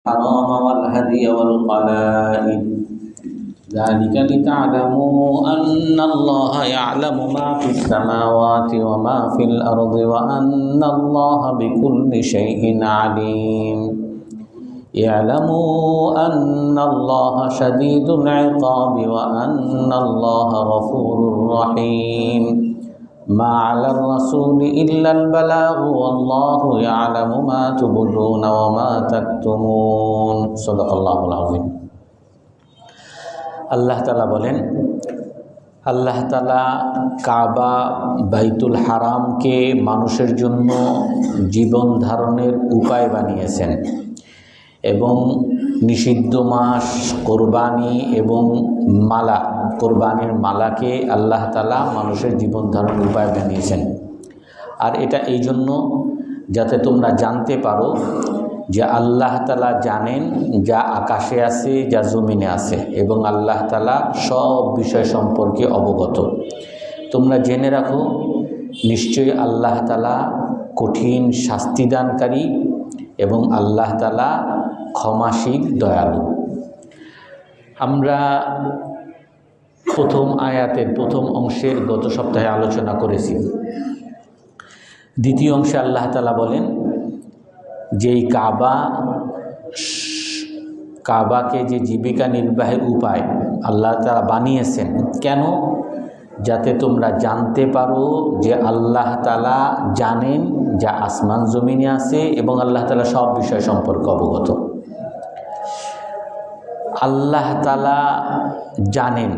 الحرام والهدي والقلائد ذلك لتعلموا أن الله يعلم ما في السماوات وما في الأرض وأن الله بكل شيء عليم اعلموا أن الله شديد العقاب وأن الله غفور رحيم ما على الرسول إلا البلاغ والله يعلم ما تبدون وما تكتمون صدق الله العظيم। আল্লাহ তাআলা বলেন, আল্লাহ তাআলা কাবা বাইতুল হারামকে মানুষের জন্য জীবন ধারণের উপায় বানিয়েছেন এবং নিষিদ্ধ মাস কোরবানি এবং মালা, কোরবানির মালাকে আল্লাহ তাআলা মানুষের জীবন ধারণের উপায় বানিয়েছেন। আর এটা এই জন্য যাতে তোমরা জানতে পারো যে আল্লাহ তাআলা জানেন যা আকাশে আছে, যা জমিনে আছে, এবং আল্লাহ তাআলা সব বিষয় সম্পর্কে অবগত। তোমরা জেনে রাখো, নিশ্চয়ই আল্লাহ তাআলা কঠিন শাস্তিদানকারী এবং আল্লাহ তাআলা ক্ষমাশীল, দয়ালু। আমরা প্রথম আয়াতের প্রথম অংশের গত সপ্তাহে আলোচনা করেছি। দ্বিতীয় অংশে আল্লাহ তাআলা বলেন যে এই কাবাকে যে জীবিকা নির্বাহের উপায় আল্লাহ তাআলা বানিয়েছেন, কেন? যাতে তোমরা জানতে পারো যে আল্লাহ তাআলা জানেন যা আসমান জমিনে আছে এবং আল্লাহ তাআলা সব বিষয় সম্পর্কে অবগত। আল্লাহ তাআলা জানেন,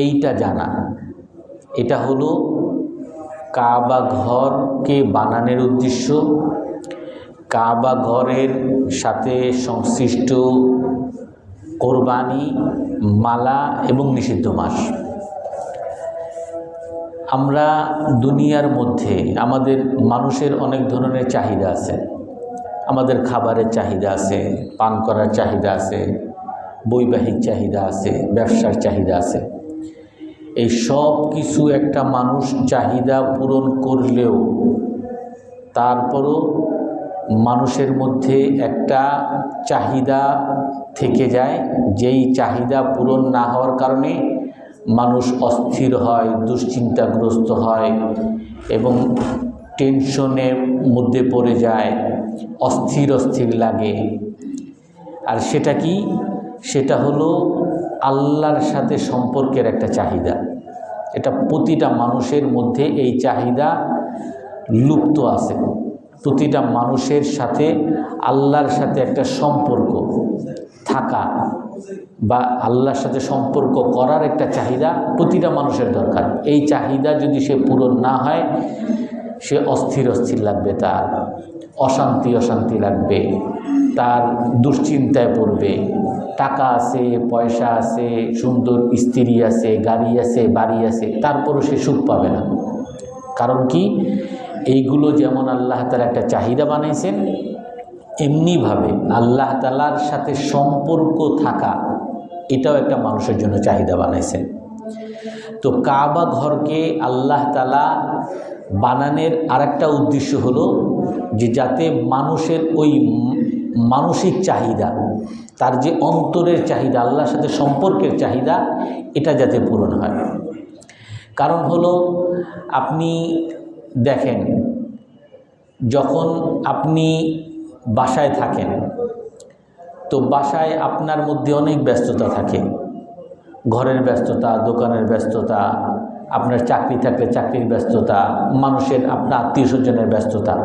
এইটা জানা, এটা হলো কাবা ঘরকে বানানোর উদ্দেশ্য, কাবা ঘরের সাথে সংশ্লিষ্ট কোরবানি, মালা এবং নিষিদ্ধ মাস। আমরা দুনিয়ার মধ্যে আমাদের মানুষের অনেক ধরনের চাহিদা আছে। আমাদের খাবারের চাহিদা আছে, পান করার চাহিদা আছে, বৈবাহিক চাহিদা আছে, ব্যবসার চাহিদা আছে। এই সব কিছু একটা মানুষ চাহিদা পূরণ করলেও তারপরও মানুষের মধ্যে একটা চাহিদা থেকে যায়, যেই চাহিদা পূরণ না হওয়ার কারণে মানুষ অস্থির হয়, দুশ্চিন্তাগ্রস্ত হয় এবং টেনশনের মধ্যে পড়ে যায়, অস্থির লাগে। আর সেটা কি? সেটা হলো আল্লাহর সাথে সম্পর্কের একটা চাহিদা। এটা প্রতিটা মানুষের মধ্যে এই চাহিদা লুপ্ত আছে। প্রতিটা মানুষের সাথে আল্লাহর সাথে একটা সম্পর্ক থাকা বা আল্লাহর সাথে সম্পর্ক করার একটা চাহিদা প্রতিটা মানুষের দরকার। এই চাহিদা যদি সে পূরণ না হয়, সে অস্থির লাগবে, তার অশান্তি লাগবে, তার দুশ্চিন্তায় পড়বে। টাকা আছে, পয়সা আছে, সুন্দর স্ত্রী আছে, গাড়ি আছে, বাড়ি আছে, তারপরও সে সুখ পাবে না। কারণ কি? এইগুলো যেমন আল্লাহ তাআলা একটা চাহিদা বানাইছেন, এমনিভাবে আল্লাহ তাআলার সাথে সম্পর্ক থাকা এটাও একটা মানুষের জন্য চাহিদা বানাইছেন। তো কাবা ঘরকে আল্লাহ তাআলা বানানোর আরেকটা উদ্দেশ্য হলো যে যাতে মানুষের ওই মানসিক চাহিদা, তার যে অন্তরের চাহিদা, আল্লাহর সাথে সম্পর্কের চাহিদা, এটা যাতে পূরণ হয়। কারণ হলো, আপনি দেখেন, যখন আপনি বাসায় থাকেন তো বাসায় আপনার মধ্যে অনেক ব্যস্ততা থাকে, ঘরের ব্যস্ততা, দোকানের ব্যস্ততা, আপনার চাকরি থাকলে চাকরির ব্যস্ততা, মানুষের আপনার আত্মীয় স্বজনের ব্যস্ততা।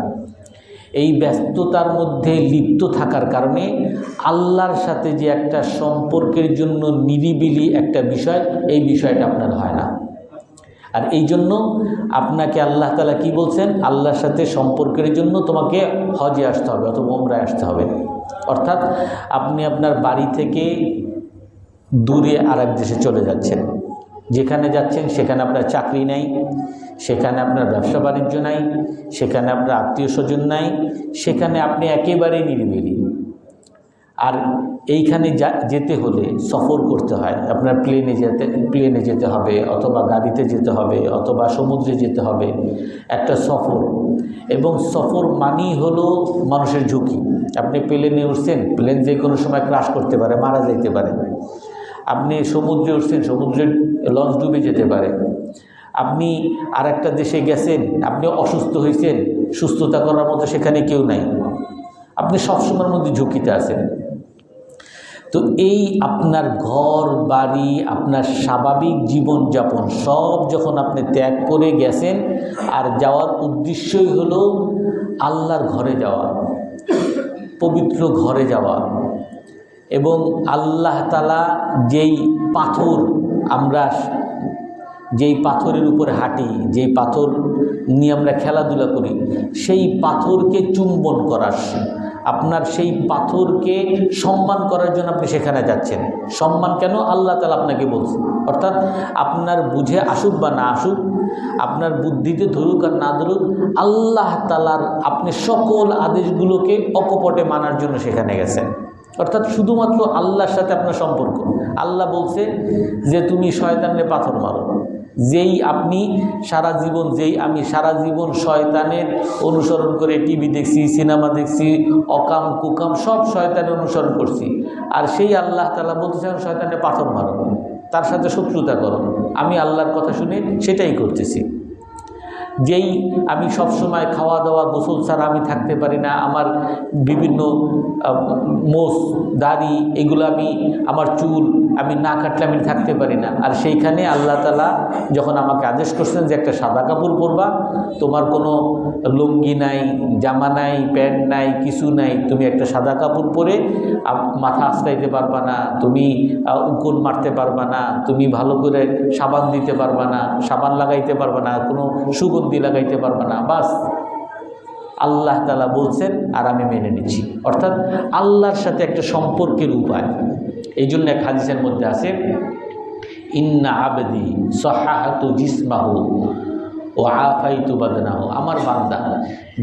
এই ব্যস্ততার মধ্যে লিপ্ত থাকার কারণে আল্লাহর সাথে যে একটা সম্পর্কের জন্য নিরিবিলি একটা বিষয়, এই বিষয়টা আপনার হয় না। আর এই জন্য আপনাকে আল্লাহ তাআলা কি বলছেন? আল্লাহর সাথে সম্পর্কের জন্য তোমাকে হজে আসতে হবে অথবা উমরায় আসতে হবে। অর্থাৎ আপনি আপনার বাড়ি থেকে দূরে আরেক দেশে চলে যাচ্ছেন, যেখানে যাচ্ছেন সেখানে আপনার চাকরি নাই, সেখানে আপনার ব্যবসা বাণিজ্য নাই, সেখানে আপনার আত্মীয় স্বজন নাই, সেখানে আপনি একেবারেই নিরিবিলি। আর এইখানে যেতে হলে সফর করতে হয়, আপনার প্লেনে যেতে হবে, অথবা গাড়িতে যেতে হবে, অথবা সমুদ্রে যেতে হবে, একটা সফর। এবং সফর মানেই হলো মানুষের ঝুঁকি। আপনি প্লেনে উঠছেন, প্লেন যে কোনো সময় ক্রাশ করতে পারে, মারা যেতে পারে। আপনি সমুদ্রে উঠছেন, সমুদ্রে লঞ্চ ডুবে যেতে পারে। আপনি আর একটা দেশে গেছেন, আপনি অসুস্থ হয়েছেন, সুস্থতা করার মতো সেখানে কেউ নাই, আপনি সবসময়ের মধ্যে ঝুঁকিতে আছেন। তো এই আপনার ঘর বাড়ি, আপনার স্বাভাবিক জীবনযাপন সব যখন আপনি ত্যাগ করে গেছেন, আর যাওয়ার উদ্দেশ্যই হলো আল্লাহর ঘরে যাওয়া, পবিত্র ঘরে যাওয়া। এবং আল্লাহ তাআলা যেই পাথর, আমরা যেই পাথরের উপরে হাঁটি, যেই পাথর নিয়ে আমরা খেলাধুলা করি, সেই পাথরকে চুম্বন করার, আপনার সেই পাথরকে সম্মান করার জন্য আপনি সেখানে যাচ্ছেন। সম্মান কেন? আল্লাহ তাআলা আপনাকে বলছে। অর্থাৎ আপনার বুঝে আসুক বা না আসুক, আপনার বুদ্ধিতে ধরুক আর না ধরুক, আল্লাহ তাআলার আপনি সকল আদেশগুলোকে অকপটে মানার জন্য সেখানে গেছেন। অর্থাৎ শুধুমাত্র আল্লাহর সাথে আপনার সম্পর্ক। আল্লাহ বলছে যে তুমি শয়তানের পাথর মারো। আমি সারা জীবন শয়তানের অনুসরণ করে টিভি দেখছি, সিনেমা দেখছি, অকাম কুকাম সব শয়তানের অনুসরণ করছি, আর সেই আল্লাহ তাআলা বলতেছেন শয়তানের পাথর মারো, তার সাথে শত্রুতা করো। আমি আল্লাহর কথা শুনে সেটাই করতেছি। আমি সবসময় খাওয়া দাওয়া গোসল ছাড়া আমি থাকতে পারি না, আমার বিভিন্ন মোষ দাড়ি এগুলো আমার চুল আমি না কাটলে আমি থাকতে পারি না। আর সেইখানে আল্লাহ তাআলা যখন আমাকে আদেশ করছেন যে একটা সাদা কাপড় পরবা, তোমার কোনো লুঙ্গি নাই, জামা নাই, প্যান্ট নাই, কিছু নাই, তুমি একটা সাদা কাপড় পরে মাথা আঁচড়াইতে পারবা না, তুমি উকুন মারতে পারবা না, তুমি ভালো করে সাবান দিতে পারবা না, সাবান লাগাইতে পারবা না, কোনো সুগন্ধি লাগাইতে পারবা না। বাস আল্লাহ তাআলা বলছেন আর আমি মেনে নিচ্ছি। অর্থাৎ আল্লাহর সাথে একটা সম্পর্কের উপায়। এই জন্য এক হাদিসের মধ্যে আছে, ইন্না আবদি সাহাহাতু জিসমাহু ওয়া আফাইতু বাদনাহু, আমার বান্দা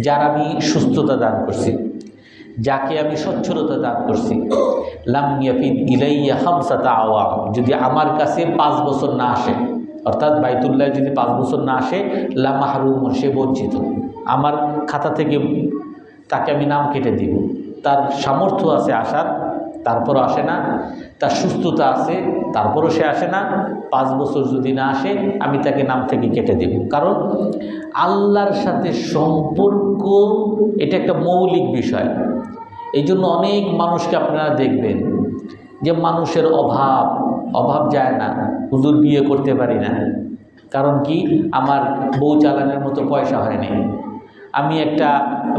যার আমি সুস্থতা দান করছি, যাকে আমি সচ্ছলতা দান করছি, লাম ইয়াফিদ ইলাইয়া খামসাতা আওয়াম, যদি আমার কাছে 5 বছর না আসে, অর্থাৎ বাইতুল্লাহ যদি 5 বছর না আসে, লা মাহরুম, সে বঞ্চিত। আমার খাতা থেকে তাকে আমি নাম কেটে দিব। তার সামর্থ্য আছে আসার, তারপরও আসে না, তার সুস্থতা আছে, তারপরও সে আসে না। 5 বছর যদি না আসে, আমি তাকে নাম থেকে কেটে দেব। কারণ আল্লাহর সাথে সম্পর্ক এটা একটা মৌলিক বিষয়। এই জন্য অনেক মানুষকে আপনারা দেখবেন যে মানুষের অভাব যায় না, হুজুর বিয়ে করতে পারি না, কারণ কি আমার বউ চালানোর মতো পয়সা হয়নি, আমি একটা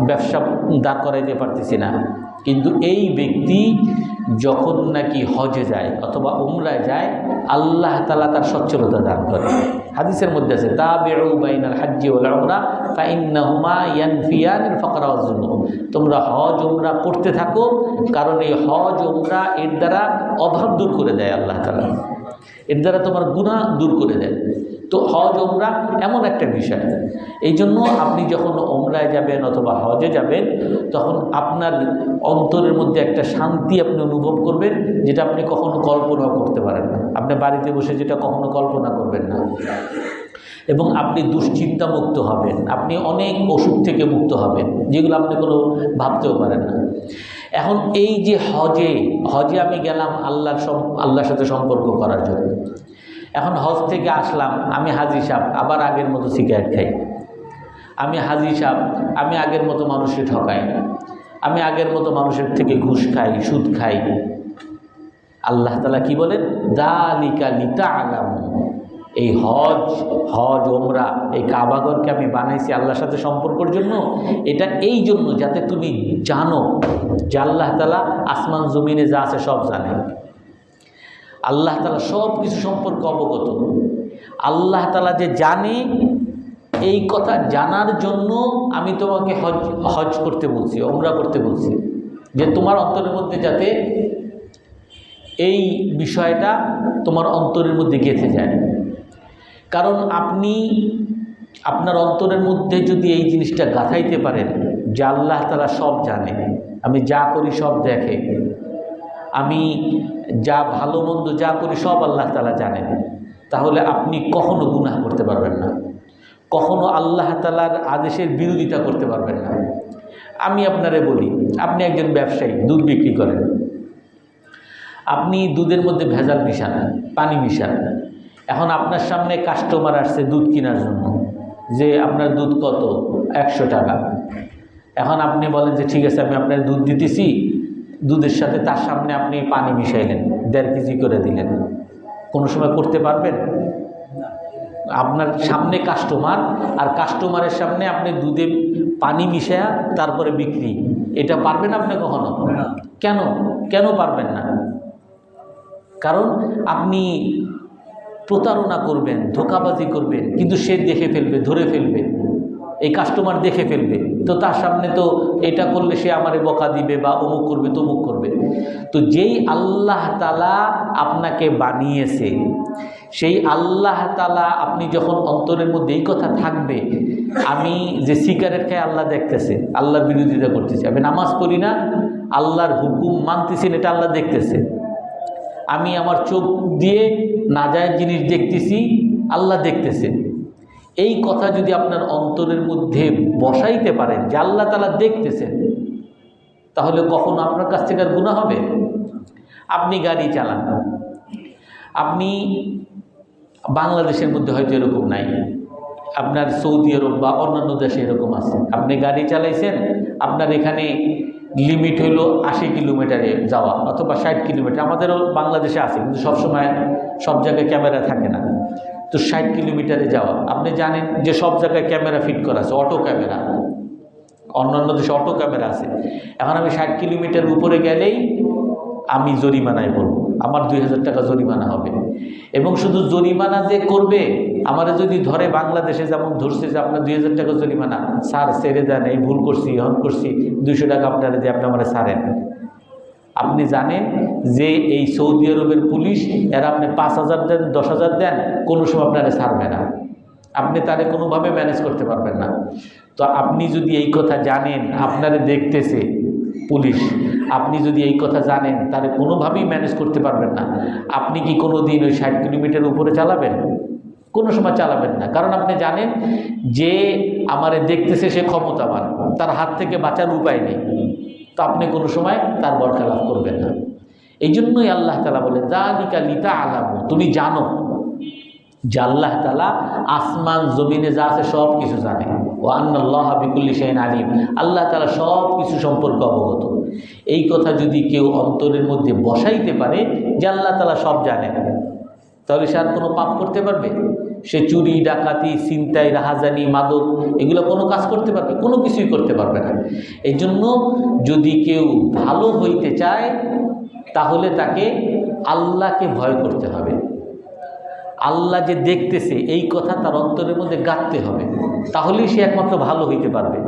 ব্যবসা দাঁড় করাইতে পারতেছি না। কিন্তু এই ব্যক্তি যখন নাকি হজে যায় অথবা উমরায় যায়, আল্লাহ তাআলা তার সচ্ছলতা দান করে। হাদিসের মধ্যে আছে, তাবিউ বাইনাল হজ্জি ওয়াল উমরা ফাইন্নাহুমা ইয়ানফিয়ানিল ফাকরা ওয়াজ যুনুব, তোমরা হজ উমরা পড়তে থাকো, কারণ এই হজ উমরা এর দ্বারা অভাব দূর করে দেয় আল্লাহ তাআলা, এর দ্বারা তোমার গুনাহ দূর করে দেয়। তো হজ উমরা এমন একটা বিষয়। এই জন্য আপনি যখন উমরায় যাবেন অথবা হজে যাবেন, তখন আপনার অন্তরের মধ্যে একটা শান্তি আপনি অনুভব করবেন, যেটা আপনি কখনো কল্পনাও করতে পারেন না। আপনি বাড়িতে বসে যেটা কখনো কল্পনা করবেন না। এবং আপনি দুশ্চিন্তা মুক্ত হবেন, আপনি অনেক অসুখ থেকে মুক্ত হবেন, যেগুলো আপনি কোনো ভাবতেও পারেন না। এখন এই যে হজে আমি গেলাম আল্লাহর সাথে সম্পর্ক করার জন্য। এখন হজ থেকে আসলাম, আমি হাজি সাহেব আবার আগের মতো সিগারেট খাই, আমি হাজি সাহেব আমি আগের মতো মানুষকে ঠকাই, আমি আগের মতো মানুষের থেকে ঘুষ খাই, সুদ খাই। আল্লাহ তাআলা কি বলেন, যালিকা লিতা'লামু, এই হজ ওমরা এই কাবাঘরকে আমি বানাইছি আল্লাহর সাথে সম্পর্কের জন্য। এটা এই জন্য যাতে তুমি জানো যে আল্লাহ তাআলা আসমান জমিনে যা আছে সব জানে। আল্লাহ তাআলা সব কিছু সম্পর্কে অবগত। আল্লাহ তাআলা যে জানে, এই কথা জানার জন্য আমি তোমাকে হজ করতে বলছি, ওমরা করতে বলছি, যে তোমার অন্তরের মধ্যে যাতে এই বিষয়টা তোমার অন্তরের মধ্যে গেঁথে যায়। কারণ আপনি আপনার অন্তরের মধ্যে যদি এই জিনিসটা গাঁথাইতে পারেন যে আল্লাহ তাআলা সব জানে, আমি যা করি সব দেখে, আমি যা ভালো মন্দ যা করি সব আল্লাহ তাআলা জানেন, তাহলে আপনি কখনো গুনাহ করতে পারবেন না, কখনো আল্লাহ তাআলার আদেশের বিরোধিতা করতে পারবেন না। আমি আপনারে বলি, আপনি একজন ব্যবসায়ী, দুধ বিক্রি করেন, আপনি দুধের মধ্যে ভেজাল মিশান, পানি মিশান। এখন আপনার সামনে কাস্টমার আসছে দুধ কেনার জন্য, যে আপনার দুধ কত, 100 টাকা। এখন আপনি বলেন যে ঠিক আছে আমি আপনার দুধ দিতেছি, দুধের সাথে তার সামনে আপনি পানি মিশাইলেন, 1.5 কেজি করে দিলেন, কোনো সময় করতে পারবেন? আপনার সামনে কাস্টমার, আর কাস্টমারের সামনে আপনি দুধে পানি মিশায়া তারপরে বিক্রি, এটা পারবেন আপনি কখনো? কেন কেন পারবেন না? কারণ আপনি প্রতারণা করবেন, ধোঁকাবাজি করবেন, কিন্তু সে দেখে ফেলবে, ধরে ফেলবে, এই কাস্টমার দেখে ফেলবে, তো তার সামনে তো এটা করলে সে আমারে বকা দিবে বা অমুক করবে তমুক করবে। তো যেই আল্লাহ তাআলা আপনাকে বানিয়েছে, সেই আল্লাহ তাআলা, আপনি যখন অন্তরের মধ্যে এই কথা থাকবে, আমি যে সিগারেট খাই আল্লাহ দেখতেছে, আল্লাহর বিরোধিতা করতেছে, আমি নামাজ পড়ি না, আল্লাহর হুকুম মানতেছেন, এটা আল্লাহ দেখতেছে, আমি আমার চোখ দিয়ে নাজায়েজ জিনিস দেখতেছি, আল্লাহ দেখতেছে। এই কথা যদি আপনার অন্তরের মধ্যে বসাইতে পারেন যে আল্লাহ তাআলা দেখতেছেন, তাহলে কখনো আপনার কাছ থেকে আর গুনাহ হবে? আপনি গাড়ি চালান, আপনি বাংলাদেশের মধ্যে হয়তো এরকম নাই, আপনার সৌদি আরব বা অন্যান্য দেশে এরকম আছে, আপনি গাড়ি চালাইছেন, আপনার এখানে লিমিট হইল 80 কিলোমিটারে যাওয়া অথবা 60 কিলোমিটার, আমাদেরও বাংলাদেশে আছে, কিন্তু সবসময় সব জায়গায় ক্যামেরা থাকে না। তো 60 কিলোমিটারে যাওয়া, আপনি জানেন যে সব জায়গায় ক্যামেরা ফিট করা আছে, অটো ক্যামেরা, অন্যান্য দেশে অটো ক্যামেরা আছে। এখন আমি 60 কিলোমিটার উপরে গেলেই আমি জরিমানায় পড়বো, আমার 2000 টাকা জরিমানা হবে। এবং শুধু জরিমানা যে করবে, আমারে যদি ধরে বাংলাদেশে যেমন ধরছে যে আপনার 2000 টাকা জরিমানা, স্যার ছেড়ে দেন, এই ভুল করছি, হন করছি, 200 টাকা আপনারা দিয়ে আপনি আমার ছাড়েন। আপনি জানেন যে এই সৌদি আরবের পুলিশ, এরা আপনি 5000 দেন, 10,000 দেন, কোনো সময় আপনারা ছাড়বে না, আপনি তারে কোনোভাবে ম্যানেজ করতে পারবেন না। তো আপনি যদি এই কথা জানেন, আপনারে দেখতেছে পুলিশ, আপনি যদি এই কথা জানেন, তাহলে কোনোভাবেই ম্যানেজ করতে পারবেন না। আপনি কি কোনো দিন ওই 60 কিলোমিটার উপরে চালাবেন? কোনো সময় চালাবেন না, কারণ আপনি জানেন যে আমারে দেখতেছে, সে ক্ষমতাবান, তার হাত থেকে বাঁচার উপায় নেই। তো আপনি কোনো সময় তার বরখেলাপ করবেন না। এই জন্যই আল্লাহ তাআলা বলেন যালিকা লিতা'লামু, তুমি জানো যে আল্লাহ তাআলা আসমান জমিনে যা আছে সব কিছু জানে। ওয়া আন্নাল্লাহা বিকুল্লি শাইইন আলিম, আল্লাহ তাআলা সব কিছু সম্পর্কে অবগত। এই কথা যদি কেউ অন্তরের মধ্যে বসাইতে পারে যে আল্লাহ তাআলা সব জানেন, তাহলে সে আর কোনো পাপ করতে পারবে? সে চুরি, ডাকাতি, ছিনতাই, রাহাজানি, মাদক, এগুলো কোনো কাজ করতে পারবে? কোনো কিছুই করতে পারবে না। এই জন্য যদি কেউ ভালো হইতে চায়, তাহলে তাকে আল্লাহকে ভয় করতে হবে। আল্লাহ যে দেখতেছে এই কথা তার অন্তরের মধ্যে গাঁথতে হবে, তাহলেই সে একমাত্র ভালো হইতে পারবে।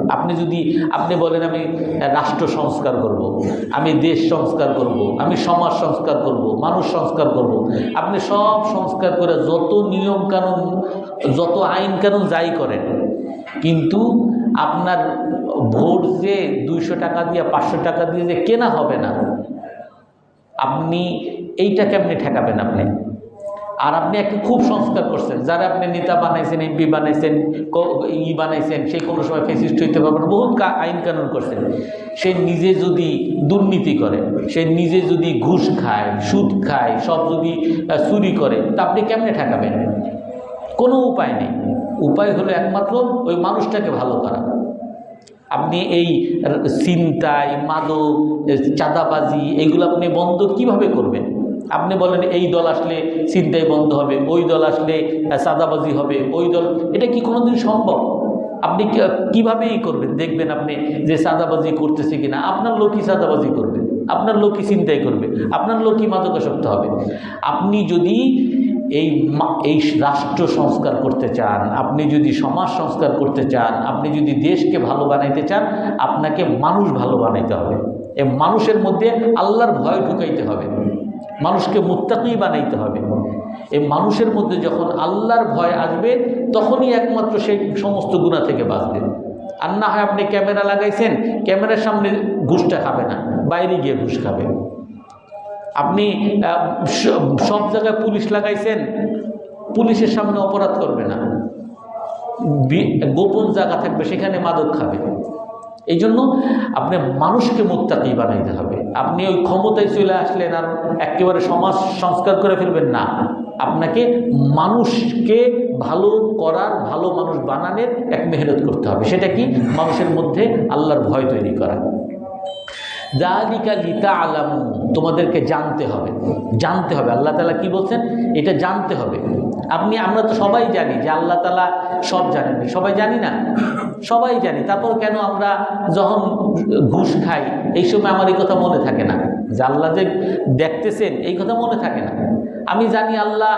আপনি বলেন আমি রাষ্ট্র সংস্কার করব, আমি দেশ সংস্কার করব, আমি সমাজ সংস্কার করব, মানুষ সংস্কার করব, আপনি সব সংস্কার করে যত নিয়ম কানুন, যত আইন কানুন যাই করেন, কিন্তু আপনার ভোট যে 200 টাকা দিয়ে 500 টাকা দিয়ে যে কেনা হবে না, আপনি এইটা কেমনে ঠেকাবেন আপনি? আর আপনি একটা খুব সংস্কার করছেন, যারা আপনি নেতা বানাইছেন, এমপি বানাইছেন, বানাইছেন, সেই কোনো সময় ফ্যাসিস্ট হইতে পারবেন, বহুত আইন কানুন করছেন। সে নিজে যদি দুর্নীতি করে, সে নিজে যদি ঘুষ খায়, সুদ খায়, সব যদি চুরি করে, তা আপনি কেমনে ঠেকাবেন? কোনো উপায় নেই। উপায় হলো একমাত্র ওই মানুষটাকে ভালো করা। আপনি এই ছিনতাই, মাদক, চাঁদাবাজি, এইগুলো আপনি বন্ধ কিভাবে করবেন? আপনি বলেন এই দল আসলে ছিনতাই বন্ধ হবে, ওই দল আসলে চাঁদাবাজি হবে, ওই দল, এটা কি কোনোদিন সম্ভব? আপনি কীভাবেই করবেন? দেখবেন আপনি যে চাঁদাবাজি করতেছে কিনা, আপনার লোকই চাঁদাবাজি করবে, আপনার লোকই ছিনতাই করবে, আপনার লোকই মাদকাসক্ত হবে। আপনি যদি এই রাষ্ট্র সংস্কার করতে চান, আপনি যদি সমাজ সংস্কার করতে চান, আপনি যদি দেশকে ভালো বানাইতে চান, আপনাকে মানুষ ভালো বানাইতে হবে। এই মানুষের মধ্যে আল্লাহর ভয় ঢুকাইতে হবে, মানুষকে মুত্তাকি বানাইতে হবে। এই মানুষের মধ্যে যখন আল্লাহর ভয় আসবে, তখনই একমাত্র সেই সমস্ত গুনাহ থেকে বাঁচবে। আর না হয় আপনি ক্যামেরা লাগাইছেন, ক্যামেরার সামনে ঘুষটা খাবে না, বাইরে গিয়ে ঘুষ খাবে। আপনি সব জায়গায় পুলিশ লাগাইছেন, পুলিশের সামনে অপরাধ করবে না, গোপন জায়গা থাকবে, সেখানে মাদক খাবে। এই জন্য আপনি মানুষকে মুত্তাকি বানাইতে হবে। আপনি ওই ক্ষমতায় চলে আসলেন আর একেবারে সমাজ সংস্কার করে ফেলবেন না, আপনাকে মানুষকে ভালো করার, ভালো মানুষ বানানোর এক মেহনত করতে হবে। সেটা কি? মানুষের মধ্যে আল্লাহর ভয় তৈরি করা। যালিকা লিতাআলামু, তোমাদেরকে জানতে হবে, জানতে হবে। আল্লাহ তাআলা কি বলছেন? এটা জানতে হবে। আমরা তো সবাই জানি যে আল্লাহ তাআলা সব জানেন, সবাই জানি না, সবাই জানি। তারপর কেন আমরা যখন ঘুষ খাই এই সময় আমার এই কথা মনে থাকে না যে আল্লাহ যে দেখতেছেন, এই কথা মনে থাকে না। আমি জানি আল্লাহ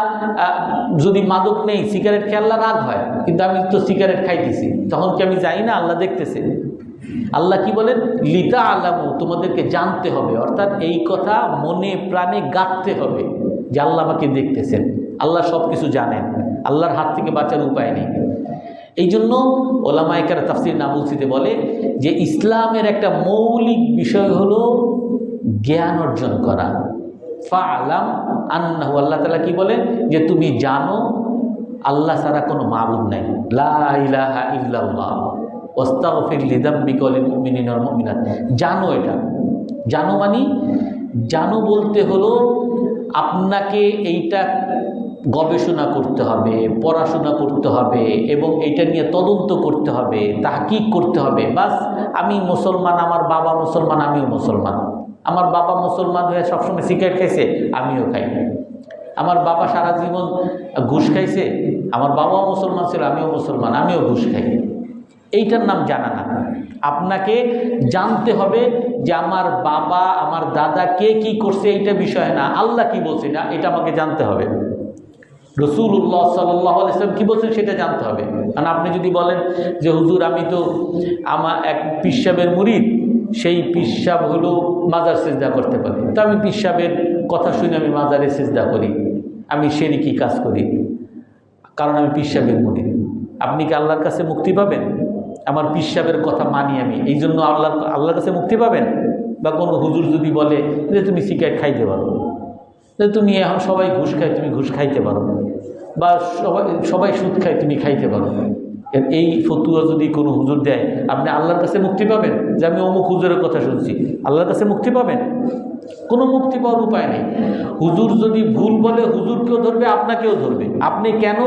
যদি মাদক নেই, সিগারেট খেয়ে আল্লাহ রাগ হয়, কিন্তু আমি তো সিগারেট খাইতেছি, তখন কি আমি জানি না আল্লাহ দেখতেছে? আল্লাহ কি বলেন? লিতাআলামু, তোমাদেরকে জানতে হবে, অর্থাৎ এই কথা মনে প্রাণে গাঁথতে হবে যে আল্লাহ আমাকে দেখতেছেন, আল্লাহ সব কিছু জানেন, আল্লাহর হাত থেকে বাঁচার উপায় নেই। এই জন্য ওলামায়ে কেরাম তাফসীর নাবুলসিতে বলে যে ইসলামের একটা মৌলিক বিষয় হলো জ্ঞান অর্জন করা। ফাআলাম আন্নাহু, আল্লাহ তাআলা কি বলেন? যে তুমি জানো আল্লাহ ছাড়া কোনো মাবুদ নাই, লা ইলাহা ইল্লাল্লাহ ওয়াস্তাগফির লিযাম্বিকা ওয়ালিল মুমিনিনা ওয়াল মুমিনাত। জানো, এটা জানো মানে, জানো বলতে হলো আপনাকে এইটা গবেষণা করতে হবে, পড়াশোনা করতে হবে এবং এটা নিয়ে তদন্ত করতে হবে, তাহকিক করতে হবে। বাস আমি মুসলমান, আমার বাবা মুসলমান, আমিও মুসলমান। আমার বাবা মুসলমান হয়ে সবসময় সিগারেট খাইছে, আমিও খাই। আমার বাবা সারা জীবন ঘুষ খাইছে, আমার বাবাও মুসলমান ছিল, আমিও মুসলমান, আমিও ঘুষ খাই। এইটার নাম জানা না। আপনাকে জানতে হবে যে আমার বাবা, আমার দাদা কে কি করছে এইটা বিষয় না, আল্লাহ কি বলছে না, এটা আমাকে জানতে হবে। রাসূলুল্লাহ সাল্লাল্লাহু আলাইহি ওয়াসাল্লাম কি বলছেন সেটা জানতে হবে। কারণ আপনি যদি বলেন যে হুজুর আমি তো আমার এক পীর সাহেবের মুরিদ, সেই পীর সাহেব হলো মাজার সিজদা করতে পারে, তো আমি পীর সাহেবের কথা শুনে আমি মাজারে সিজদা করি, আমি শিরকি কাজ করি, কারণ আমি পীর সাহেবের মুরিদ। আপনি কি আল্লাহর কাছে মুক্তি পাবেন? আমার পীর সাহেবের কথা মানি আমি, এই জন্য আল্লাহর কাছে মুক্তি পাবেন? বা কোনো হুজুর যদি বলে যে তুমি সিগারেট খাইতে পারো, যে তুমি এখন সবাই ঘুষ খায়, তুমি ঘুষ খাইতে পারো, বা সবাই সুদ খায়, তুমি খাইতে পারো, এই ফতুয়া যদি কোনো হুজুর দেয়, আপনি আল্লাহর কাছে মুক্তি পাবেন? যে আমি অমুক হুজুরের কথা শুনছি, আল্লাহর কাছে মুক্তি পাবেন? কোনো মুক্তি পাওয়ার উপায় নেই। হুজুর যদি ভুল বলে, হুজুরকেও ধরবে, আপনাকেও ধরবে। আপনি কেন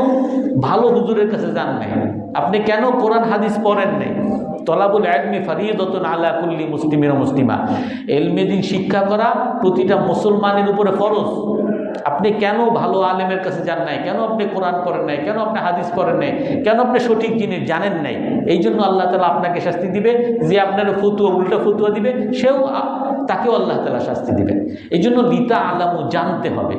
ভালো হুজুরের কাছে যান নাই? আপনি কেন কোরআন হাদিস পড়েন নাই? তলাবুল ইলমি ফারিদাতুন আলা কুল্লি মুসলিমিন ওয়া মুসলিমা, ইলমে দ্বীন শিক্ষা করা প্রতিটা মুসলমানের উপরে ফরজ। আপনি কেন ভালো আলেমের কাছে যান নাই? কেন আপনি কোরআন পড়েন নাই? কেন আপনি হাদিস পড়েন নাই? কেন আপনি সঠিক জিনিস জানেন নাই? এই জন্য আল্লাহ তাআলা আপনাকে শাস্তি দিবে। যে আপনার ফতুয়া, উল্টা ফতুয়া দিবে, সেও তাকেও আল্লাহ তাআলা শাস্তি দিবেন। এই জন্য লিতাআলামু, জানতে হবে।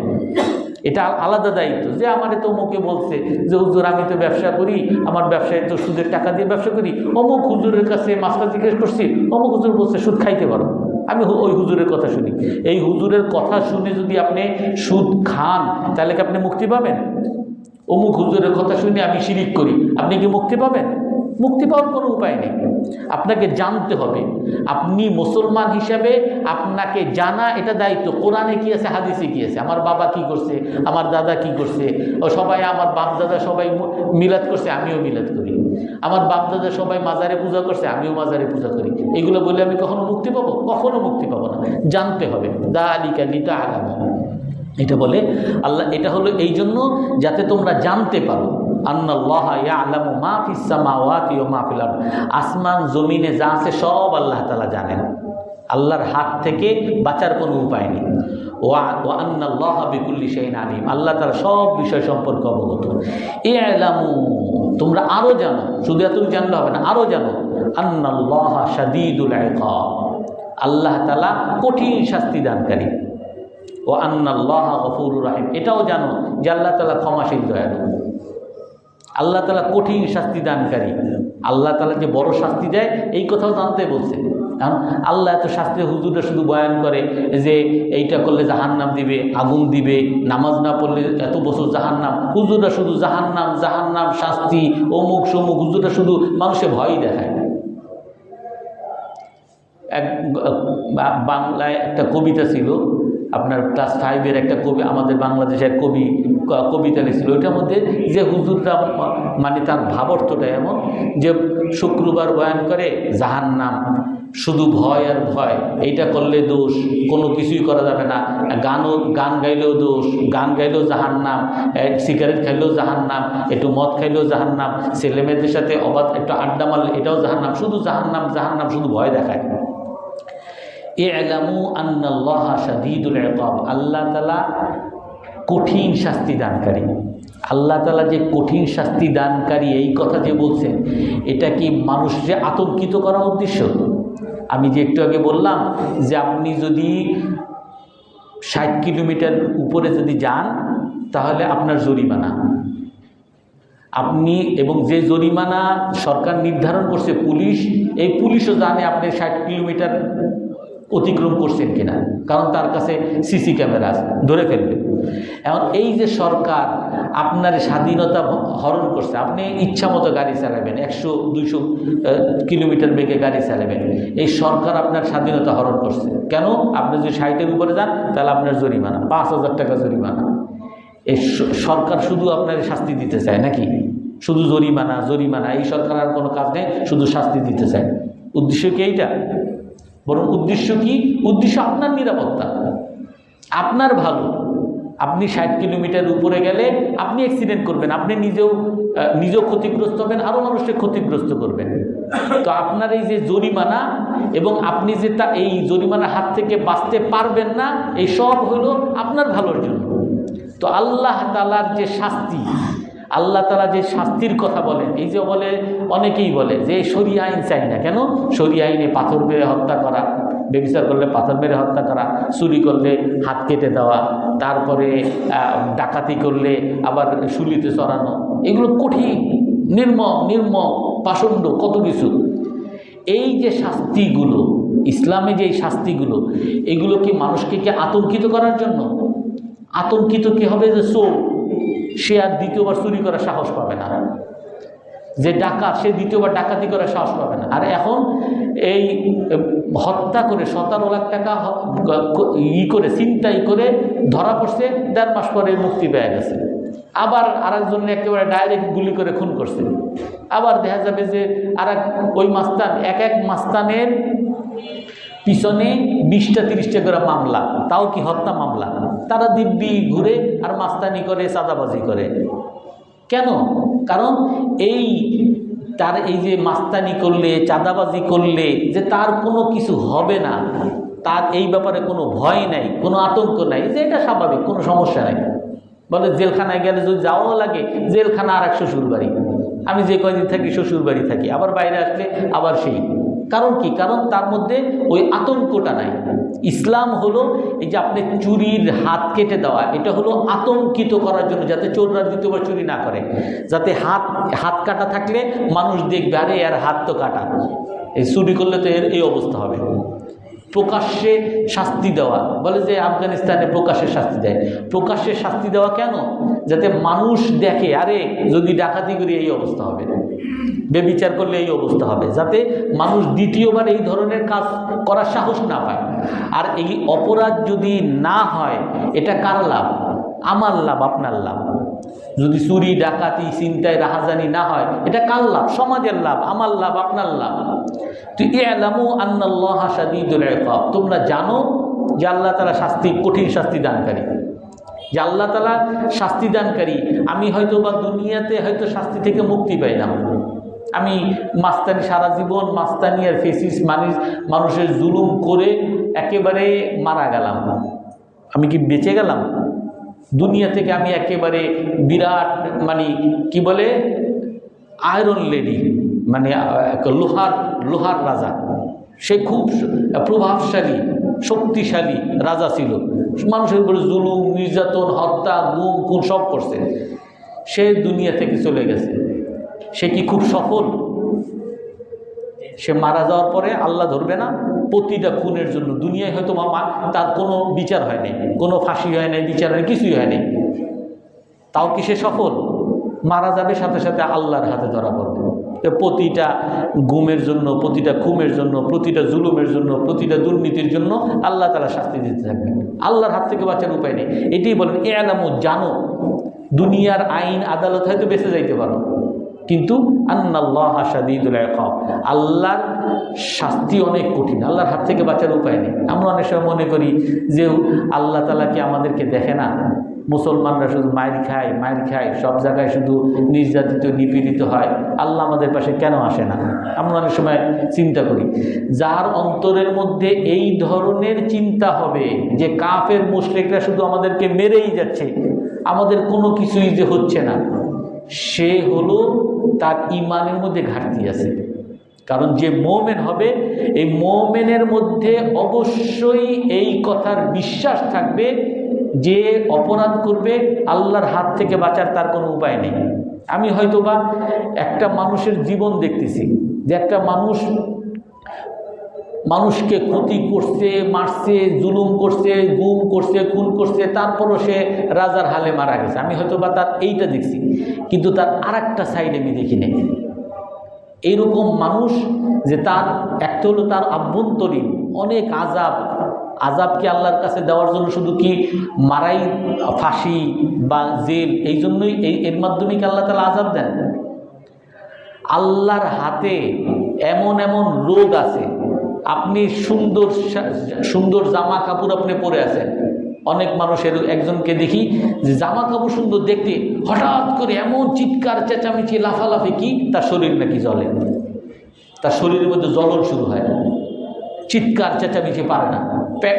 এটা আলাদা দায়িত্ব। যে আমার তো অমুকে বলছে যে হুজুর আমি তো ব্যবসা করি, আমার ব্যবসায় তো সুদের টাকা দিয়ে ব্যবসা করি, অমুক হুজুরের কাছে মাসলা জিজ্ঞেস করছি, অমুক হুজুর বলছে সুদ খাইতে পারো, আমি ওই হুজুরের কথা শুনি। এই হুজুরের কথা শুনে যদি আপনি সুদ খান, তাহলে কি আপনি মুক্তি পাবেন? অমুক হুজুরের কথা শুনে আমি শিরিক করি, আপনি কি মুক্তি পাবেন? মুক্তি পাওয়ার কোনো উপায় নেই। আপনাকে জানতে হবে। আপনি মুসলমান হিসাবে আপনাকে জানা এটা দায়িত্ব। কোরআনে কি আছে, হাদিসে কি আছে, আমার বাবা কি করছে, আমার দাদা কি করছে, ও সবাই, আমার বাপ দাদা সবাই মিলাদ করছে, আমিও মিলাদ করি, আমার বাপ দাদা সবাই মাজারে পূজা করছে, আমিও মাজারে পূজা করি। এগুলো বলে আমি কখনো মুক্তি পাবো? কখনো মুক্তি পাবো না। জানতে হবে। যালিকা লিতাআলামু, এটা বলে আল্লাহ। এটা হলো এই জন্য যাতে তোমরা জানতে পারো, আন্নাল্লাহা ইয়ালামু মা ফিস সামাওয়াতি ওয়া মা ফিল আরদ, আসমান জমিনে যা আছে সব আল্লাহ তাআলা জানেন। আল্লাহর হাত থেকে বাঁচার কোনো উপায় নেই। ওয়া আন্নাল্লাহা বিকুল্লি শাইইন আলিম, আল্লাহ তাআলা সব বিষয় সম্পর্কে অবগত। ইয়ালামু, তোমরা আরো জানো, শুধু এতটুকু জানলে হবে না, আরো জানো, আন্নাল্লাহা শাদীদুল ইকাব, আল্লাহ তাআলা কঠিন শাস্তি দানকারী। ও আন্নাল্লাহা গফুরুর রহিম, এটাও জানো যে আল্লাহ তাআলা ক্ষমাশীল, দয়ালু। আল্লাহ তাআলা কঠিন শাস্তি দানকারী। আল্লাহ তাআলা যে বড় শাস্তি দেয় এই কথাও জানতে বলছে। কারণ আল্লাহ এত শাস্তি, হুজুররা শুধু বয়ান করে যে এইটা করলে জাহান্নাম দিবে, আগুন দিবে, নামাজ না পড়লে এত বছর জাহান্নাম। হুজুররা শুধু জাহান্নাম জাহান্নাম, শাস্তি, অমুক সমুক, হুজুররা শুধু মানুষে ভয় দেখায়। এক বাংলায় একটা কবিতা ছিল আপনার ক্লাস 5-এর একটা কবি, আমাদের বাংলাদেশের কবিতা লিখছিল, ওইটার মধ্যে যে হুজুররা মানে তার ভাবার্থটা এমন যে শুক্রবার বয়ান করে জাহান্নাম, শুধু ভয় আর ভয়, এইটা করলে দোষ, কোনো কিছুই করা যাবে না, গান গাইলেও দোষ, গান গাইলেও জাহান্নাম, সিগারেট খাইলেও জাহান্নাম, একটু মদ খাইলেও জাহান্নাম, ছেলেমেয়েদের সাথে অবাধ একটু আড্ডা মারলে এটাও জাহান্নাম, শুধু জাহান্নাম জাহান্নাম, শুধু ভয় দেখায়। ই'লামু আন্নাল্লাহা শাদীদুল ইকাব, আল্লাহ তাআলা কঠিন শাস্তি দানকারী। আল্লাহ তাআলা যে কঠিন শাস্তি দানকারী এই কথা যে বলছেন, এটা কি মানুষকে আতঙ্কিত করার উদ্দেশ্য? আমি যে একটু আগে বললাম যে আপনি যদি 60 কিলোমিটার উপরে যদি যান তাহলে আপনার জরিমানা, আপনি এবং যে জরিমানা সরকার নির্ধারণ করছে পুলিশ, এই পুলিশও জানে আপনি 60 কিলোমিটার অতিক্রম করছেন কিনা, কারণ তার কাছে সিসি ক্যামেরা আছে, ধরে ফেলবে। এখন এই যে সরকার আপনার স্বাধীনতা হরণ করছে, আপনি ইচ্ছা মতো গাড়ি চালাবেন, 100-200 কিলোমিটার বেগে গাড়ি চালাবেন, এই সরকার আপনার স্বাধীনতা হরণ করছে। কেন? আপনি যদি 60-এর উপরে যান তাহলে আপনার জরিমানা 5,000 টাকা জরিমানা। এই সরকার শুধু আপনার শাস্তি দিতে চায় নাকি? শুধু জরিমানা জরিমানা, এই সরকার আর কোনো কাজ নেই, শুধু শাস্তি দিতে চায়। উদ্দেশ্য কি এইটা? বরং উদ্দেশ্য কি? উদ্দেশ্য আপনার নিরাপত্তা, আপনার ভালো। আপনি 60 কিলোমিটার উপরে গেলে আপনি অ্যাক্সিডেন্ট করবেন, আপনি নিজেও ক্ষতিগ্রস্ত হবেন, আরও মানুষকে ক্ষতিগ্রস্ত করবেন। তো আপনার এই যে জরিমানা এবং আপনি যে এই জরিমানার হাত থেকে বাঁচতে পারবেন না, এই সব হলো আপনার ভালোর জন্য। তো আল্লাহ তাআলার যে শাস্তি, আল্লাহ তাআলা যে শাস্তির কথা বলেন, এই যে বলে অনেকেই বলে যে শরিয়া আইন চাই না। কেন? শরিয়া আইনে পাথর মেরে হত্যা করা, ব্যভিচার করলে পাথর মেরে হত্যা করা, চুরি করলে হাত কেটে দেওয়া, তারপরে ডাকাতি করলে আবার শুলিতে চড়ানো, এগুলো কঠিন, নির্মম পাষণ্ড, কত কিছু। এই যে শাস্তিগুলো, ইসলামে যে শাস্তিগুলো, এগুলো কি মানুষকে কি আতঙ্কিত করার জন্য? আতঙ্কিত কি হবে? যে চোর, সে আর দ্বিতীয়বার চুরি করার সাহস পাবে না, যে ডাকাত সে দ্বিতীয়বার ডাকাতি করার সাহস পাবে না। আর এখন এই হত্যা করে 17 লাখ টাকা করে ছিনতাই করে ধরা পড়ছে, 1.5 মাস পরে মুক্তি পেয়ে গেছে। আবার আরেকজন একেবারে ডাইরেক্ট গুলি করে খুন করছে। আবার দেখা যাবে যে ওই মাস্তান, এক মাস্তানের পিছনে 20টা-30টা করে মামলা, তাও কি হত্যা মামলা। তারা দিব্যি ঘুরে আর মাস্তানি করে, চাঁদাবাজি করে। কেন? কারণ তার এই যে মাস্তানি করলে, চাঁদাবাজি করলে যে তার কোনো কিছু হবে না, তার এই ব্যাপারে কোনো ভয় নাই, কোনো আতঙ্ক নাই, যে এটা স্বাভাবিক, কোনো সমস্যা নাই। বলে জেলখানায় গেলে যদি যাওয়াও লাগে, জেলখানা আর এক শ্বশুর বাড়ি, আমি যে কয়দিন থাকি শ্বশুর বাড়ি থাকি, আবার বাইরে আসলে আবার সেই। কারণ কি? কারণ তার মধ্যে ওই আতঙ্কটা নাই। ইসলাম হলো এই যে আপনি চুরির হাত কেটে দেওয়া, এটা হলো আতঙ্কিত করার জন্য, যাতে চোররা দ্বিতীয়বার চুরি না করে, যাতে হাত কাটা থাকলে মানুষ দেখবে, আরে এর হাত তো কাটা, এই চুরি করলে তো এর এই অবস্থা হবে। প্রকাশ্যে শাস্তি দেওয়া, বলে যে আফগানিস্তানে প্রকাশ্যে শাস্তি দেয়। প্রকাশ্যে শাস্তি দেওয়া কেন? যাতে মানুষ দেখে, আরে যদি ডাকাতি করি এই অবস্থা হবে, বেবিচার করলে এই অবস্থা হবে, যাতে মানুষ দ্বিতীয়বার এই ধরনের কাজ করার সাহস না পায়। আর এই অপরাধ যদি না হয়, এটা কার লাভ? আমার লাভ, আপনার লাভ। যদি চুরি ডাকাতি ছিনতাই রাহাজানি না হয়, এটা কার লাভ? সমাজের লাভ, আমার লাভ, আপনার লাভ। তো ই'লামু আন্নাল্লাহা শাদীদুল ইকাব, তোমরা জানো যে আল্লাহ তাআলা কঠিন শাস্তি দানকারী, যে আল্লাহ তাআলা শাস্তি দানকারী। আমি হয়তো বা দুনিয়াতে হয়তো শাস্তি থেকে মুক্তি পাইলাম, আমি মাস্তানি সারা জীবন মাস্তানি আর ফেসিস মানুষের জুলুম করে একেবারে মারা গেলাম, আমি কি বেঁচে গেলাম? দুনিয়া থেকে আমি একেবারে বিরাট কি বলে আয়রন লেডি, লোহার রাজা, সে খুব প্রভাবশালী শক্তিশালী রাজা ছিল, মানুষের উপরে জুলুম নির্যাতন হত্যা গুম খুন সব করছে। সে দুনিয়া থেকে চলে গেছে, সে কি খুব সফল? সে মারা যাওয়ার পরে আল্লাহ ধরবে না? প্রতিটা খুনের জন্য দুনিয়ায় হয়তো তার কোনো বিচার হয় নাই, কোনো ফাঁসি হয় নাই, বিচার হয়, কিছুই হয় নাই, তাও কি সে সফল? মারা যাবে, সাথে সাথে আল্লাহর হাতে ধরা পড়বে। প্রতিটা গুমের জন্য, প্রতিটা খুমের জন্য, প্রতিটা জুলুমের জন্য, প্রতিটা দুর্নীতির জন্য আল্লাহ তাআলা শাস্তি দিতে থাকবেন। আল্লাহর হাত থেকে বাঁচার উপায় নেই। এটাই বলেন ইআলামু, জানো, দুনিয়ার আইন আদালত হয়তো বেঁচে যাইতে পারো, কিন্তু আন্নাল্লাহা শাদীদুল ইকাব, আল্লাহর শাস্তি অনেক কঠিন, আল্লাহর হাত থেকে বাঁচার উপায় নেই। আমরা অনেক সময় মনে করি যে আল্লাহ তাআলা কি আমাদেরকে দেখে না? মুসলমানরা শুধু মাইর খায়, সব জায়গায় শুধু নির্যাতিত নিপীড়িত হয়, আল্লাহ আমাদের পাশে কেন আসে না? আমরা অনেক সময় চিন্তা করি। যার অন্তরের মধ্যে এই ধরনের চিন্তা হবে যে কাফের মুশরিকরা শুধু আমাদেরকে মেরেই যাচ্ছে, আমাদের কোনো কিছুই যে হচ্ছে না, সে হলো তার ঈমানের মধ্যে ঘাটতি আছে। কারণ যে মুমিন হবে, এই মুমিনের মধ্যে অবশ্যই এই কথার বিশ্বাস থাকবে যে অপরাধ করবে, আল্লাহর হাত থেকে বাঁচার তার কোনো উপায় নেই। আমি হয়তোবা একটা মানুষের জীবন দেখতেছি যে একটা মানুষকে ক্ষতি করছে, মারছে, জুলুম করছে, গুম করছে, খুন করছে, তারপরও সে রাজার হালে মারা গেছে। আমি হয়তোবা তার এইটা দেখছি, কিন্তু তার আরেকটা সাইড আমি দেখি নাই। এইরকম মানুষ যে তার একটা হলো তার আভ্যন্তরীণ অনেক আজাবকে আল্লাহর কাছে দেওয়ার জন্য শুধু কি মারাই, ফাঁসি বা জেল, এই জন্যই এর মাধ্যমে কি আল্লাহ তাআলা আজাব দেন? আল্লাহর হাতে এমন এমন রোগ আছে, আপনি সুন্দর জামা কাপড় আপনি পরে আছেন, অনেক মানুষের একজনকে দেখি যে জামা কাপড় সুন্দর দেখতে, হঠাৎ করে এমন চিৎকার চেঁচামেচি লাফালাফি, কি তার শরীর নাকি জ্বলে, তার শরীরের মধ্যে জ্বলন শুরু হয়, চিৎকার চেঁচামেচি পারে না,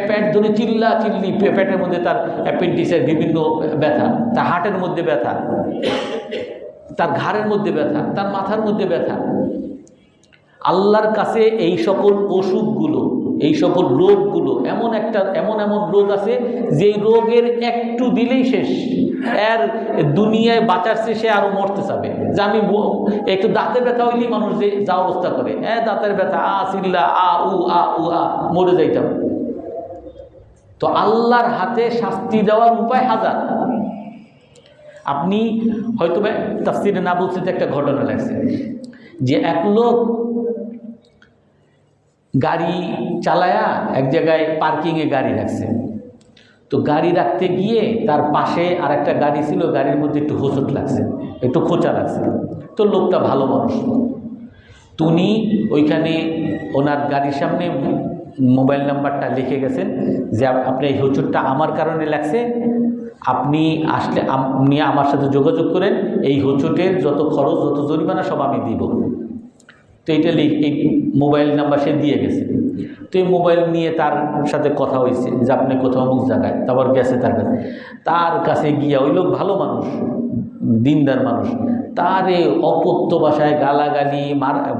পেট ধরে চিল্লি, পেটের মধ্যে তার অ্যাপেন্ডিক্সের বিভিন্ন ব্যথা, তার হার্টের মধ্যে ব্যথা, তার ঘাড়ের মধ্যে ব্যথা, তার মাথার মধ্যে ব্যথা। আল্লাহর কাছে এই সকল অসুখগুলো, এই সকল রোগগুলো এমন রোগ আছে যে রোগের একটু দিলেই শেষ, এর দুনিয়ায় বাঁচাচ্ছে সে আরো মরতে চাবে। যে আমি একটু দাঁতের ব্যথা হইলেই মানুষ যে যা অবস্থা করে, দাঁতের ব্যথা, চিল্লা, মরে যাইতাম। তো আল্লাহর হাতে শাস্তি দেওয়ার উপায় হাজার। আপনি হয়তো তাফসীরে নাবুসিতে একটা ঘটনা লাগছে যে এক লোক গাড়ি চালায়া এক জায়গায় পার্কিংয়ে গাড়ি রাখছে। তো গাড়ি রাখতে গিয়ে তার পাশে আর একটা গাড়ি ছিল, গাড়ির মধ্যে একটু হোঁচট লাগছে, একটু খোঁচা লাগছে। তো লোকটা ভালো মানুষ, তো উনি ওইখানে ওনার গাড়ির সামনে মোবাইল নাম্বারটা লিখে গেছেন যে আপনি এই হোঁচটটা আমার কারণে লাগছে, আপনি আসলে আপনি আমার সাথে যোগাযোগ করেন, এই হোঁচটের যত খরচ, যত জরিমানা সব আমি দিব। তো এইটা এই মোবাইল নাম্বার সে দিয়ে গেছে। তো এই মোবাইল নিয়ে তার সাথে কথা হয়েছে যে আপনি কোথাও অমুক জায়গায়, তারপর গেছে তার কাছে গিয়া, ওই লোক ভালো মানুষ, দিনদার মানুষ, তারে অকথ্য ভাষায় গালাগালি,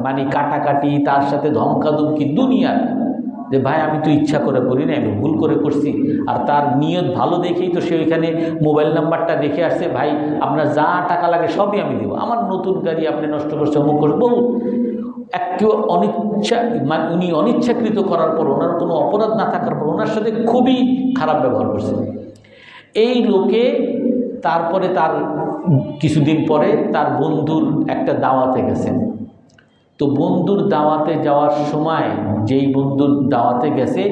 মানে কাটাকাটি, তার সাথে ধমকাধমকি দুনিয়ার, যে ভাই আমি তো ইচ্ছা করে করি না, আমি ভুল করে করছি। আর তার নিয়ত ভালো দেখেই তো সে ওইখানে মোবাইল নাম্বারটা রেখে আসছে, ভাই আপনার যা টাকা লাগে সবই আমি দেবো, আমার নতুন গাড়ি আপনি নষ্ট করছে, অমুক করছে, বহু একটু মানে উনি অনিচ্ছাকৃত করার পর, ওনার কোনো অপরাধ না থাকার পর ওনার সাথে খুবই খারাপ ব্যবহার করছে। এই লোকে তারপরে তার কিছুদিন পরে তার বন্ধুর একটা দাওয়াতে গেছেন। তো বন্ধুর দাওয়াতে যাওয়ার সময় যেই বন্ধুর দাওয়াতে গেছে,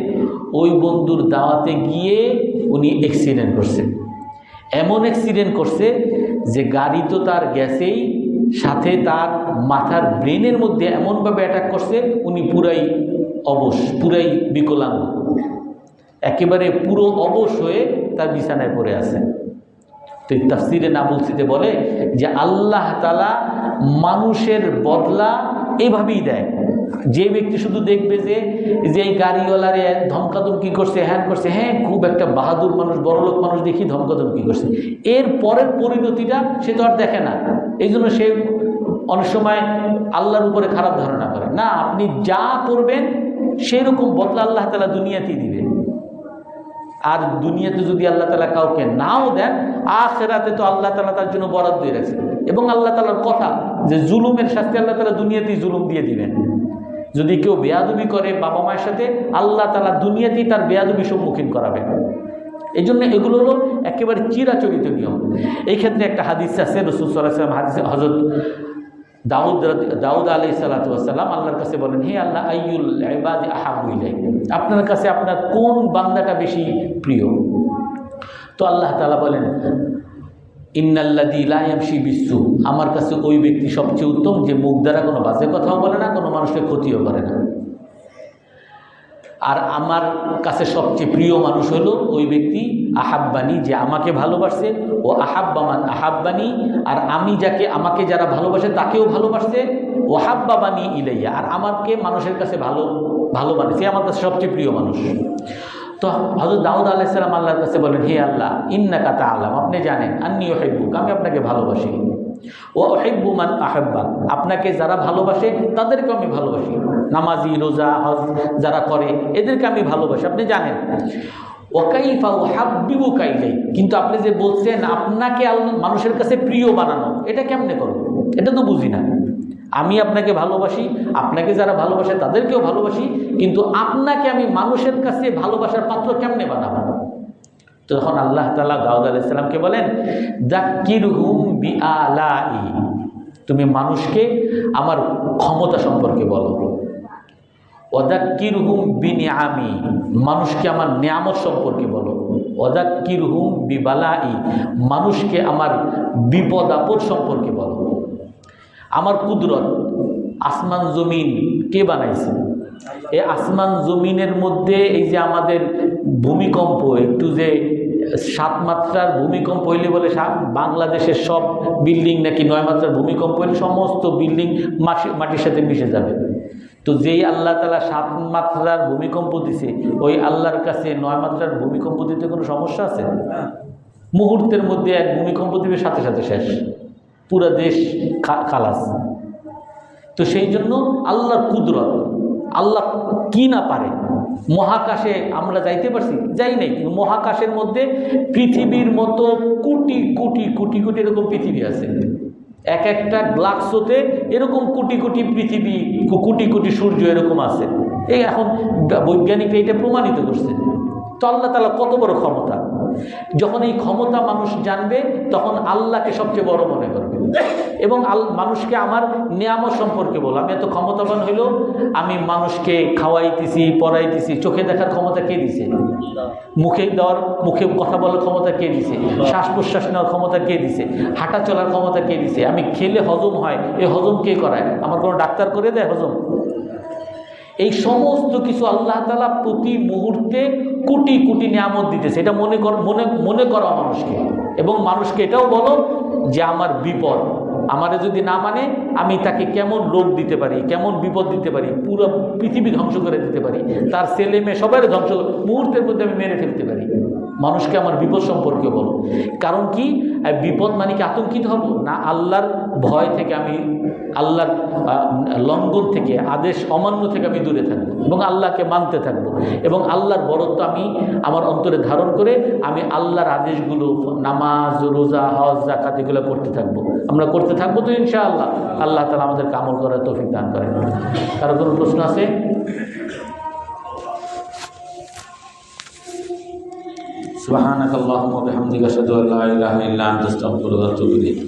ওই বন্ধুর দাওয়াতে গিয়ে উনি অ্যাক্সিডেন্ট করছে। এমন অ্যাক্সিডেন্ট করছে যে গাড়ি তো তার গেছেই, সাথে তার মাথার ব্রেনের মধ্যে এমনভাবে অ্যাটাক করছে, উনি পুরাই অবশ, পুরাই বিকলাঙ্গ, একেবারে পুরো অবশ হয়ে তার বিছানায় পড়ে আছে। তো তাফসীরে নাবুসিতে বলে যে আল্লাহ তাআলা মানুষের বদলা এভাবেই দেয়। যে ব্যক্তি শুধু দেখবে যে এই গাড়িওয়ালারে ধমকাধমকি করছে, হ্যান করছে, হ্যাঁ খুব একটা বাহাদুর মানুষ, বড়লোক মানুষ দেখি ধমকাধমকি করছে, এর পরের পরিণতিটা সে তো আর দেখে না। এই জন্য সে অনেক সময় আল্লাহর উপরে খারাপ ধারণা করে না। আপনি যা করবেন সেরকম বদলা আল্লাহ তাআলা দুনিয়াতেই দিবে। আর দুনিয়াতে যদি আল্লাহ তাআলা কাউকে নাও দেন, আখিরাতে তো আল্লাহ তাআলা তার জন্য বরাদ্দ দিয়ে রাখছেন। এবং আল্লাহ তাআলার কথা যে জুলুমের শাস্তি আল্লাহ তাআলা দুনিয়াতেই জুলুম দিয়ে দিবেন। যদি কেউ বেয়াদবি করে বাবা মায়ের সাথে, আল্লাহ তাআলা দুনিয়াতেই তার বেয়াদবি সম্মুখীন করাবেন। এই জন্য এগুলো হলো একেবারে চিরাচরিত নিয়ম। এই ক্ষেত্রে একটা হাদিস আছে, রাসূল সাল্লাল্লাহু আলাইহি ওয়াসাল্লাম, হাদিস হযরত দাউদ আলাইহিস সালাতু ওয়াস সালাম আল্লাহর কাছে বলেন, হে আল্লাহ, আইয়ুল ইবাদি আহাব্বু ইলাইক, আপনার কাছে আপনার কোন বান্দাটা বেশি প্রিয়? তো আল্লাহ তাআলা বলেন, ইন্নাল্লাযী লা ইয়ামশি বিসসু, আমার কাছে ওই ব্যক্তি সবচেয়ে উত্তম যে মুখ দ্বারা কোনো বাজে কথাও বলে না, কোনো মানুষকে ক্ষতিও করে না। আর আমার কাছে সবচেয়ে প্রিয় মানুষ হলো ওই ব্যক্তি আহাব্বানি, যে আমাকে ভালোবাসে, ও আহাব্বামান আহাব্বানি, আর আমি যাকে, আমাকে যারা ভালোবাসে তাকেও ভালোবাসে, ও হাব্বাবানি ইলাইয়া, আর আমাকে মানুষের কাছে ভালো মানে, সে আমার কাছে সবচেয়ে প্রিয় মানুষ। তো হযরত দাউদ আলাইহিস সালাম আল্লাহর কাছে বলেন, হে আল্লাহ, ইন্নাকা তাআলাম, আপনি জানেন, আন্নী উহিব্বুক, আমি আপনাকে ভালোবাসি, ও উহিব্বু মান আহাব্বাক, আপনাকে যারা ভালোবাসে তাদেরকে আমি ভালোবাসি, নামাজি, রোজা, হজ যারা করে এদেরকে আমি ভালোবাসি, আপনি জানেন। ওয়াকাইফা উহাব্বিবুকা ইলাইহি, কিন্তু আপনি যে বলছেন আপনাকে মানুষের কাছে প্রিয় বানানো, এটা কেমনে করব? এটা তো বুঝি না। আমি আপনাকে ভালোবাসি, আপনাকে যারা ভালোবাসে তাদেরকেও ভালোবাসি, কিন্তু আপনাকে আমি মানুষের কাছে ভালোবাসার পাত্র কেমনে বানাবো? তখন আল্লাহ তাআলা দাউদ আলাইহিস সালামকে বলেন, যাক্কিরহুম বিআলাই, তুমি মানুষকে আমার ক্ষমতা সম্পর্কে বলো। ওয়াযাক্কিরহুম বিনিআমি, মানুষকে আমার নিয়ামত সম্পর্কে বলো। ওয়াযাক্কিরহুম বিবালাই, মানুষকে আমার বিপদ আপদ সম্পর্কে বলো। আমার কুদরত, আসমান জমিন কে বানাইছে? এই আসমান জমিনের মধ্যে এই যে আমাদের ভূমিকম্প, একটু যে 7 মাত্রার ভূমিকম্প হইলে বলে বাংলাদেশের সব বিল্ডিং নাকি 9 মাত্রার ভূমিকম্প হইলে সমস্ত বিল্ডিং মাটির সাথে মিশে যাবে। তো যেই আল্লাহ তাআলা 7 মাত্রার ভূমিকম্প দিছে, ওই আল্লাহর কাছে 9 মাত্রার ভূমিকম্প দিতে কোনো সমস্যা আছে? মুহূর্তের মধ্যে এক ভূমিকম্প দিবে, সাথে সাথে শেষ, পুরা দেশ খালাস। তো সেই জন্য আল্লাহর কুদরত, আল্লাহ কি না পারে। মহাকাশে আমরা যাইতে পারছি? যাই নাই, কিন্তু মহাকাশের মধ্যে পৃথিবীর মতো কোটি কোটি কোটি কোটি এরকম পৃথিবী আছে। এক একটা গ্লাক্সোতে এরকম কোটি কোটি পৃথিবী, কোটি কোটি সূর্য এরকম আছে। এই এখন বৈজ্ঞানিকরা এটা প্রমাণিত করছে। তো আল্লাহ তাআলা কত বড় ক্ষমতা। যখন এই ক্ষমতা মানুষ জানবে, তখন আল্লাহকে সবচেয়ে বড় মনে করবে। এবং মানুষকে আমার নিয়ামত সম্পর্কে বলো, আমি এত ক্ষমতাবান হইল, আমি মানুষকে খাওয়াইতেছি, পড়াইতেছি, চোখে দেখার ক্ষমতা কে দিছে? মুখে কথা বলার ক্ষমতা কে দিছে? শ্বাস প্রশ্বাস নেওয়ার ক্ষমতা কে দিছে? হাঁটা চলার ক্ষমতা কে দিছে? আমি খেলে হজম হয়, এই হজম কে করায়? আমার কোনো ডাক্তার করে দেয় হজম? এই সমস্ত কিছু আল্লাহ তাআলা প্রতি মুহূর্তে কোটি কোটি নিয়ামত দিতেছে। এটা মনে করো মানুষকে, এবং মানুষকে এটাও বলো যে আমার বিপদ, আমারে যদি না মানে আমি তাকে কেমন রোগ দিতে পারি, কেমন বিপদ দিতে পারি, পুরো পৃথিবী ধ্বংস করে দিতে পারি, তার ছেলে মেয়ে সবাই ধ্বংস মুহূর্তের মধ্যে আমি মেরে ফেলতে পারি। মানুষকে আমার বিপদ সম্পর্কে বলো। কারণ কি? বিপদ মানে কি আতঙ্কিত হব না, আল্লাহর ভয় থেকে আমি, আল্লাহর লঙ্ঘন থেকে, আদেশ অমান্য থেকে আমি দূরে থাকবো, এবং আল্লাহকে মানতে থাকবো, এবং আল্লাহর বড়ত্ব আমি আমার অন্তরে ধারণ করে আমি আল্লাহর আদেশগুলো, নামাজ, রোজা, হজ, যাকাত এগুলো করতে থাকবো। আমরা করতে থাকবো তো ইনশাআল্লাহ আল্লাহ তাআলা আমাদেরকে আমল করার তৌফিক দান করেন। কারো কোনো প্রশ্ন আছে? সুবহানাকাল্লাহুম্মা ওয়া বিহামদিকা আশহাদু আল্লা ইলাহা ইল্লা আনতা আস্তাগফিরুকা ওয়া আতুবু ইলাইক।